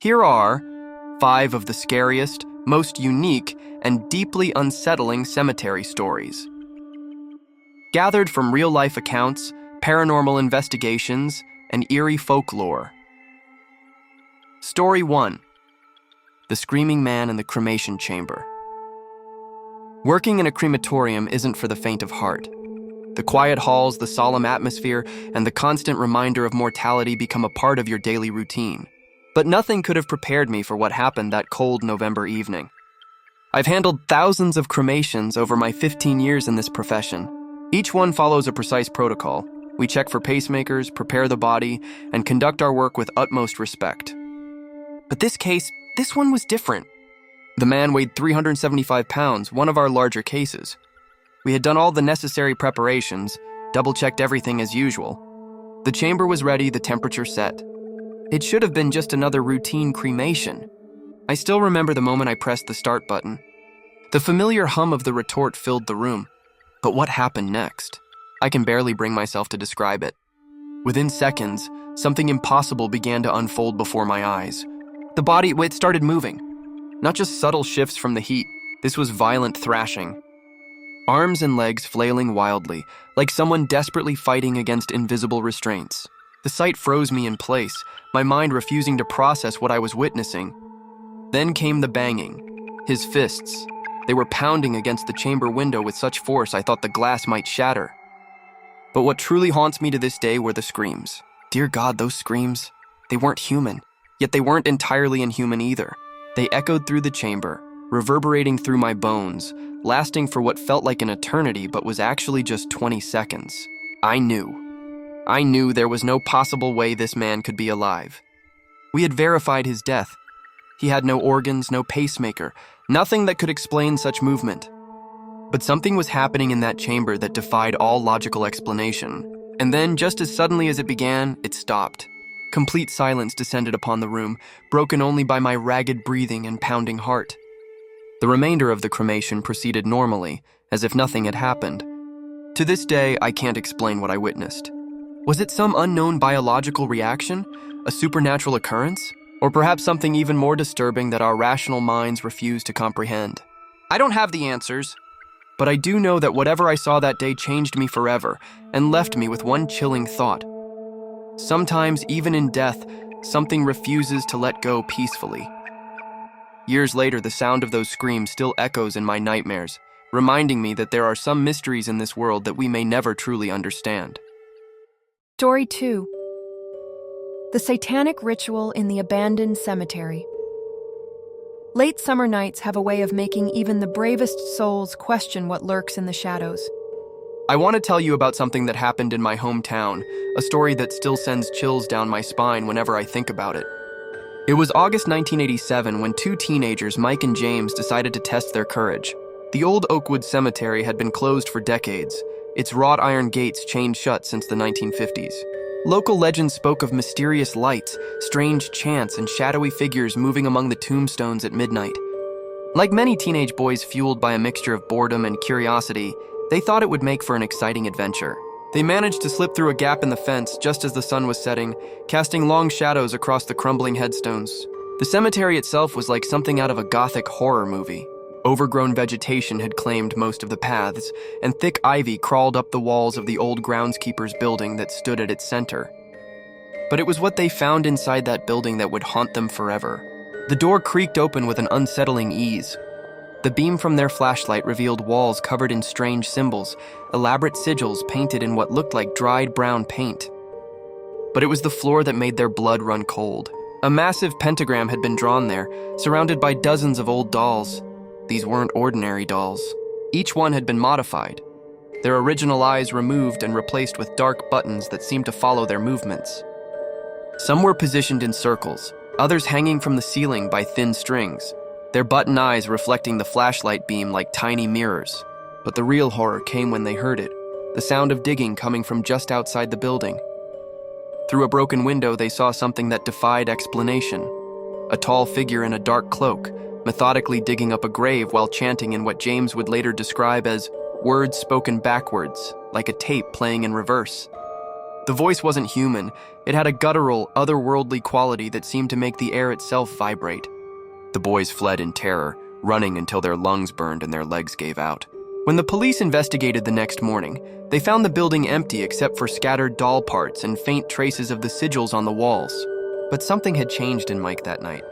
Here are 5 of the scariest, most unique, and deeply unsettling cemetery stories. Gathered from real-life accounts, paranormal investigations, and eerie folklore. Story 1. The Screaming Man in the Cremation Chamber. Working in a crematorium isn't for the faint of heart. The quiet halls, the solemn atmosphere, and the constant reminder of mortality become a part of your daily routine. But nothing could have prepared me for what happened that cold November evening. I've handled thousands of cremations over my 15 years in this profession. Each one follows a precise protocol. We check for pacemakers, prepare the body, and conduct our work with utmost respect. But this one was different. The man weighed 375 pounds, one of our larger cases. We had done all the necessary preparations, double-checked everything as usual. The chamber was ready, the temperature set. It should have been just another routine cremation. I still remember the moment I pressed the start button. The familiar hum of the retort filled the room. But what happened next? I can barely bring myself to describe it. Within seconds, something impossible began to unfold before my eyes. The body, it started moving. Not just subtle shifts from the heat, this was violent thrashing. Arms and legs flailing wildly, like someone desperately fighting against invisible restraints. The sight froze me in place, my mind refusing to process what I was witnessing. Then came the banging. His fists. They were pounding against the chamber window with such force I thought the glass might shatter. But what truly haunts me to this day were the screams. Dear God, those screams. They weren't human. Yet they weren't entirely inhuman either. They echoed through the chamber, reverberating through my bones, lasting for what felt like an eternity but was actually just 20 seconds. I knew there was no possible way this man could be alive. We had verified his death. He had no organs, no pacemaker, nothing that could explain such movement. But something was happening in that chamber that defied all logical explanation. And then, just as suddenly as it began, it stopped. Complete silence descended upon the room, broken only by my ragged breathing and pounding heart. The remainder of the cremation proceeded normally, as if nothing had happened. To this day, I can't explain what I witnessed. Was it some unknown biological reaction? A supernatural occurrence? Or perhaps something even more disturbing that our rational minds refuse to comprehend? I don't have the answers, but I do know that whatever I saw that day changed me forever and left me with one chilling thought. Sometimes, even in death, something refuses to let go peacefully. Years later, the sound of those screams still echoes in my nightmares, reminding me that there are some mysteries in this world that we may never truly understand. Story 2. The Satanic Ritual in the Abandoned Cemetery. Late summer nights have a way of making even the bravest souls question what lurks in the shadows. I want to tell you about something that happened in my hometown, a story that still sends chills down my spine whenever I think about it. It was August 1987 when 2 teenagers, Mike and James, decided to test their courage. The old Oakwood Cemetery had been closed for decades, its wrought iron gates chained shut since the 1950s. Local legends spoke of mysterious lights, strange chants, and shadowy figures moving among the tombstones at midnight. Like many teenage boys fueled by a mixture of boredom and curiosity, they thought it would make for an exciting adventure. They managed to slip through a gap in the fence just as the sun was setting, casting long shadows across the crumbling headstones. The cemetery itself was like something out of a gothic horror movie. Overgrown vegetation had claimed most of the paths, and thick ivy crawled up the walls of the old groundskeeper's building that stood at its center. But it was what they found inside that building that would haunt them forever. The door creaked open with an unsettling ease. The beam from their flashlight revealed walls covered in strange symbols, elaborate sigils painted in what looked like dried brown paint. But it was the floor that made their blood run cold. A massive pentagram had been drawn there, surrounded by dozens of old dolls. These weren't ordinary dolls. Each one had been modified, their original eyes removed and replaced with dark buttons that seemed to follow their movements. Some were positioned in circles, others hanging from the ceiling by thin strings, their button eyes reflecting the flashlight beam like tiny mirrors. But the real horror came when they heard it, the sound of digging coming from just outside the building. Through a broken window, they saw something that defied explanation. A tall figure in a dark cloak, methodically digging up a grave while chanting in what James would later describe as words spoken backwards, like a tape playing in reverse. The voice wasn't human. It had a guttural, otherworldly quality that seemed to make the air itself vibrate. The boys fled in terror, running until their lungs burned and their legs gave out. When the police investigated the next morning, they found the building empty except for scattered doll parts and faint traces of the sigils on the walls. But something had changed in Mike that night.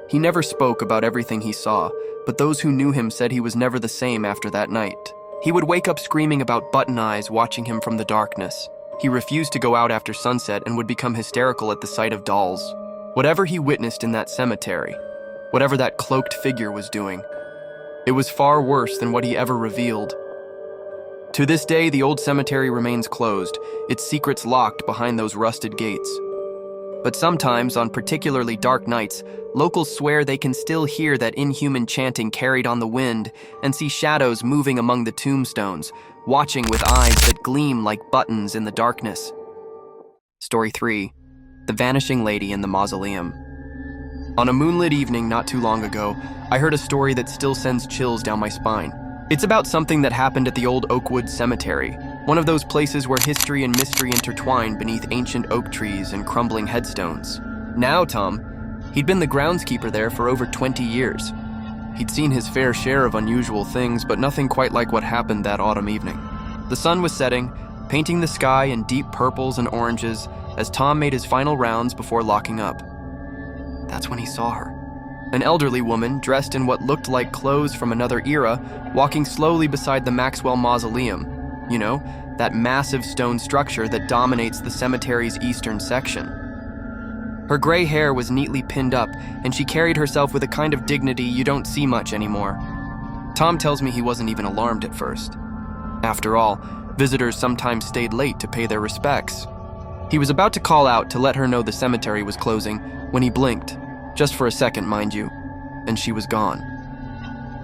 He never spoke about everything he saw, but those who knew him said he was never the same after that night. He would wake up screaming about button eyes watching him from the darkness. He refused to go out after sunset and would become hysterical at the sight of dolls. Whatever he witnessed in that cemetery, whatever that cloaked figure was doing, it was far worse than what he ever revealed. To this day, the old cemetery remains closed, its secrets locked behind those rusted gates. But sometimes, on particularly dark nights, locals swear they can still hear that inhuman chanting carried on the wind and see shadows moving among the tombstones, watching with eyes that gleam like buttons in the darkness. Story 3. The Vanishing Lady in the Mausoleum. On a moonlit evening not too long ago, I heard a story that still sends chills down my spine. It's about something that happened at the old Oakwood Cemetery, one of those places where history and mystery intertwine beneath ancient oak trees and crumbling headstones. Now, Tom, he'd been the groundskeeper there for over 20 years. He'd seen his fair share of unusual things, but nothing quite like what happened that autumn evening. The sun was setting, painting the sky in deep purples and oranges as Tom made his final rounds before locking up. That's when he saw her. An elderly woman, dressed in what looked like clothes from another era, walking slowly beside the Maxwell Mausoleum. You know, that massive stone structure that dominates the cemetery's eastern section. Her gray hair was neatly pinned up, and she carried herself with a kind of dignity you don't see much anymore. Tom tells me he wasn't even alarmed at first. After all, visitors sometimes stayed late to pay their respects. He was about to call out to let her know the cemetery was closing when he blinked. Just for a second, mind you, and she was gone.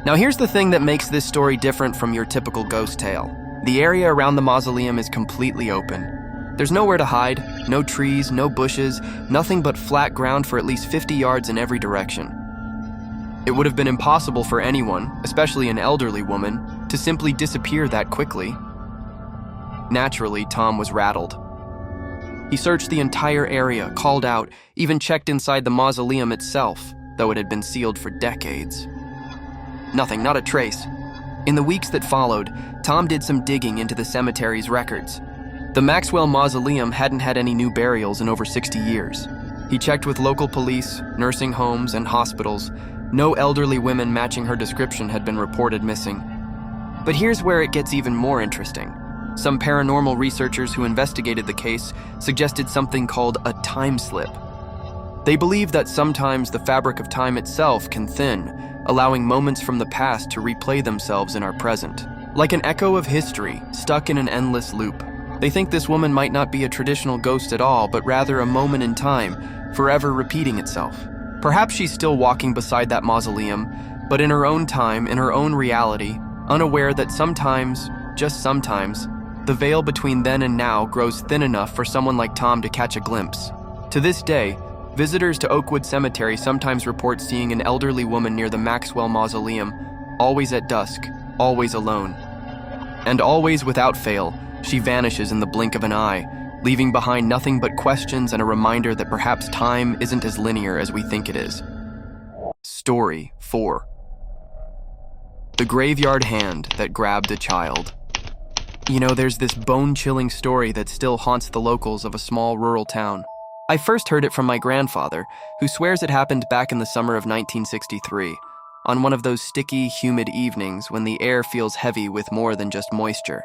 Now here's the thing that makes this story different from your typical ghost tale. The area around the mausoleum is completely open. There's nowhere to hide, no trees, no bushes, nothing but flat ground for at least 50 yards in every direction. It would have been impossible for anyone, especially an elderly woman, to simply disappear that quickly. Naturally, Tom was rattled. He searched the entire area, called out, even checked inside the mausoleum itself, though it had been sealed for decades. Nothing, not a trace. In the weeks that followed, Tom did some digging into the cemetery's records. The Maxwell Mausoleum hadn't had any new burials in over 60 years. He checked with local police, nursing homes, and hospitals. No elderly women matching her description had been reported missing. But here's where it gets even more interesting. Some paranormal researchers who investigated the case suggested something called a time slip. They believe that sometimes the fabric of time itself can thin, allowing moments from the past to replay themselves in our present. Like an echo of history, stuck in an endless loop. They think this woman might not be a traditional ghost at all, but rather a moment in time, forever repeating itself. Perhaps she's still walking beside that mausoleum, but in her own time, in her own reality, unaware that sometimes, just sometimes, the veil between then and now grows thin enough for someone like Tom to catch a glimpse. To this day, visitors to Oakwood Cemetery sometimes report seeing an elderly woman near the Maxwell Mausoleum, always at dusk, always alone. And always without fail, she vanishes in the blink of an eye, leaving behind nothing but questions and a reminder that perhaps time isn't as linear as we think it is. Story 4. The Graveyard Hand That Grabbed a Child. You know, there's this bone-chilling story that still haunts the locals of a small rural town. I first heard it from my grandfather, who swears it happened back in the summer of 1963, on one of those sticky, humid evenings when the air feels heavy with more than just moisture.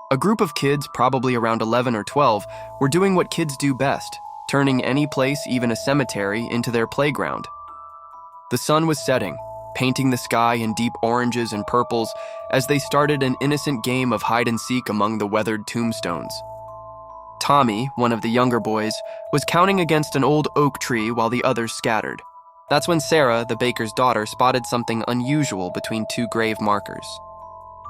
A group of kids, probably around 11 or 12, were doing what kids do best, turning any place, even a cemetery, into their playground. The sun was setting, painting the sky in deep oranges and purples as they started an innocent game of hide-and-seek among the weathered tombstones. Tommy, one of the younger boys, was counting against an old oak tree while the others scattered. That's when Sarah, the baker's daughter, spotted something unusual between two grave markers.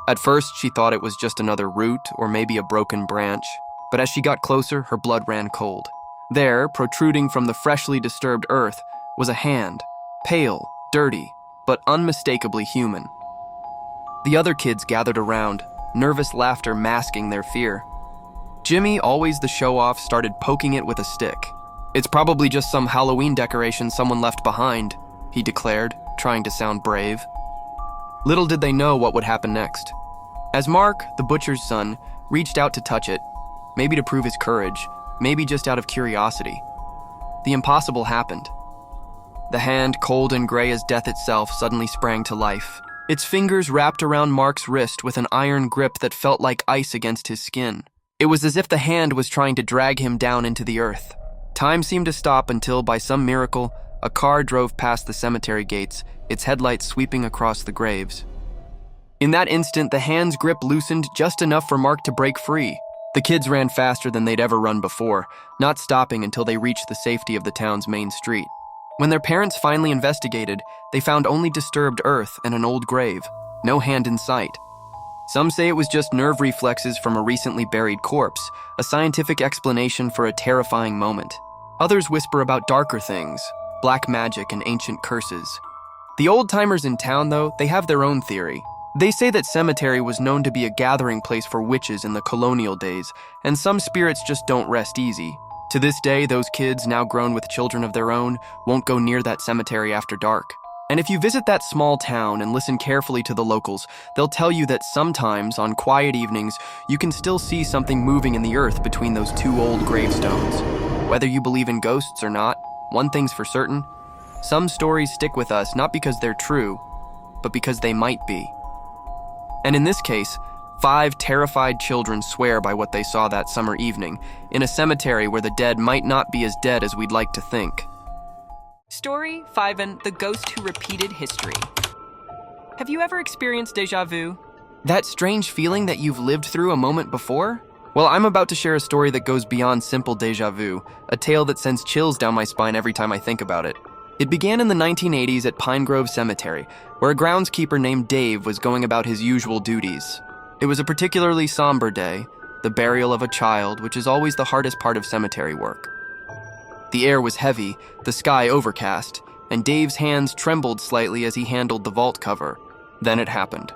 At first, she thought it was just another root or maybe a broken branch, but as she got closer, her blood ran cold. There, protruding from the freshly disturbed earth, was a hand, pale, dirty, but unmistakably human. The other kids gathered around, nervous laughter masking their fear. Jimmy, always the show-off, started poking it with a stick. "It's probably just some Halloween decoration someone left behind," he declared, trying to sound brave. Little did they know what would happen next. As Mark, the butcher's son, reached out to touch it, maybe to prove his courage, maybe just out of curiosity, the impossible happened. The hand, cold and gray as death itself, suddenly sprang to life. Its fingers wrapped around Mark's wrist with an iron grip that felt like ice against his skin. It was as if the hand was trying to drag him down into the earth. Time seemed to stop until, by some miracle, a car drove past the cemetery gates, its headlights sweeping across the graves. In that instant, the hand's grip loosened just enough for Mark to break free. The kids ran faster than they'd ever run before, not stopping until they reached the safety of the town's main street. When their parents finally investigated, they found only disturbed earth and an old grave, no hand in sight. Some say it was just nerve reflexes from a recently buried corpse, a scientific explanation for a terrifying moment. Others whisper about darker things, black magic and ancient curses. The old-timers in town, though, they have their own theory. They say that cemetery was known to be a gathering place for witches in the colonial days, and some spirits just don't rest easy. To this day, those kids, now grown with children of their own, won't go near that cemetery after dark. And if you visit that small town and listen carefully to the locals, they'll tell you that sometimes, on quiet evenings, you can still see something moving in the earth between those two old gravestones. Whether you believe in ghosts or not, one thing's for certain: some stories stick with us not because they're true, but because they might be. And in this case, 5 terrified children swear by what they saw that summer evening, in a cemetery where the dead might not be as dead as we'd like to think. Story 5: The Ghost Who Repeated History. Have you ever experienced déjà vu? That strange feeling that you've lived through a moment before? Well, I'm about to share a story that goes beyond simple déjà vu, a tale that sends chills down my spine every time I think about it. It began in the 1980s at Pine Grove Cemetery, where a groundskeeper named Dave was going about his usual duties. It was a particularly somber day, the burial of a child, which is always the hardest part of cemetery work. The air was heavy, the sky overcast, and Dave's hands trembled slightly as he handled the vault cover. Then it happened.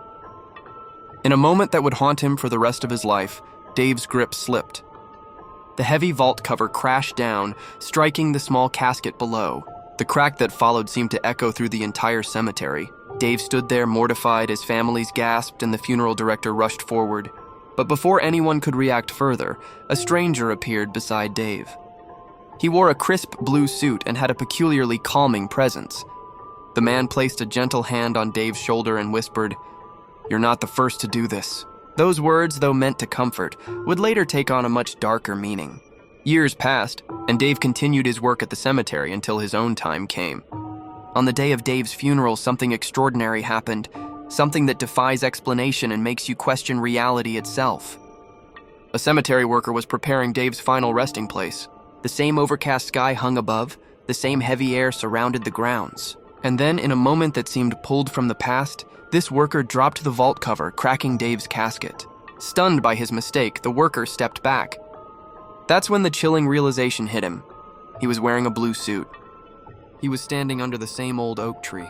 In a moment that would haunt him for the rest of his life, Dave's grip slipped. The heavy vault cover crashed down, striking the small casket below. The crack that followed seemed to echo through the entire cemetery. Dave stood there mortified as families gasped and the funeral director rushed forward. But before anyone could react further, a stranger appeared beside Dave. He wore a crisp blue suit and had a peculiarly calming presence. The man placed a gentle hand on Dave's shoulder and whispered, "You're not the first to do this." Those words, though meant to comfort, would later take on a much darker meaning. Years passed, and Dave continued his work at the cemetery until his own time came. On the day of Dave's funeral, something extraordinary happened, something that defies explanation and makes you question reality itself. A cemetery worker was preparing Dave's final resting place. The same overcast sky hung above, the same heavy air surrounded the grounds. And then, in a moment that seemed pulled from the past, this worker dropped the vault cover, cracking Dave's casket. Stunned by his mistake, the worker stepped back. That's when the chilling realization hit him. He was wearing a blue suit. He was standing under the same old oak tree.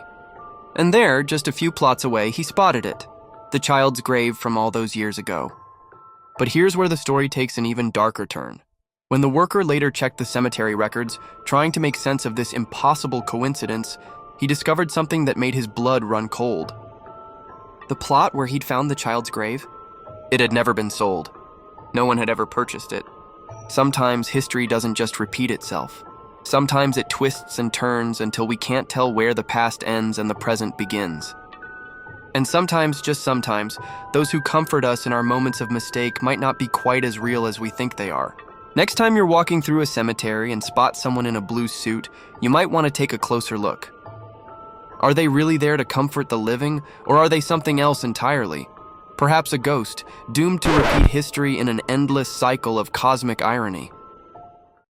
And there, just a few plots away, he spotted it, the child's grave from all those years ago. But here's where the story takes an even darker turn. When the worker later checked the cemetery records, trying to make sense of this impossible coincidence, he discovered something that made his blood run cold. The plot where he'd found the child's grave? It had never been sold. No one had ever purchased it. Sometimes history doesn't just repeat itself. Sometimes it twists and turns until we can't tell where the past ends and the present begins. And sometimes, just sometimes, those who comfort us in our moments of mistake might not be quite as real as we think they are. Next time you're walking through a cemetery and spot someone in a blue suit, you might want to take a closer look. Are they really there to comfort the living, or are they something else entirely? Perhaps a ghost, doomed to repeat history in an endless cycle of cosmic irony.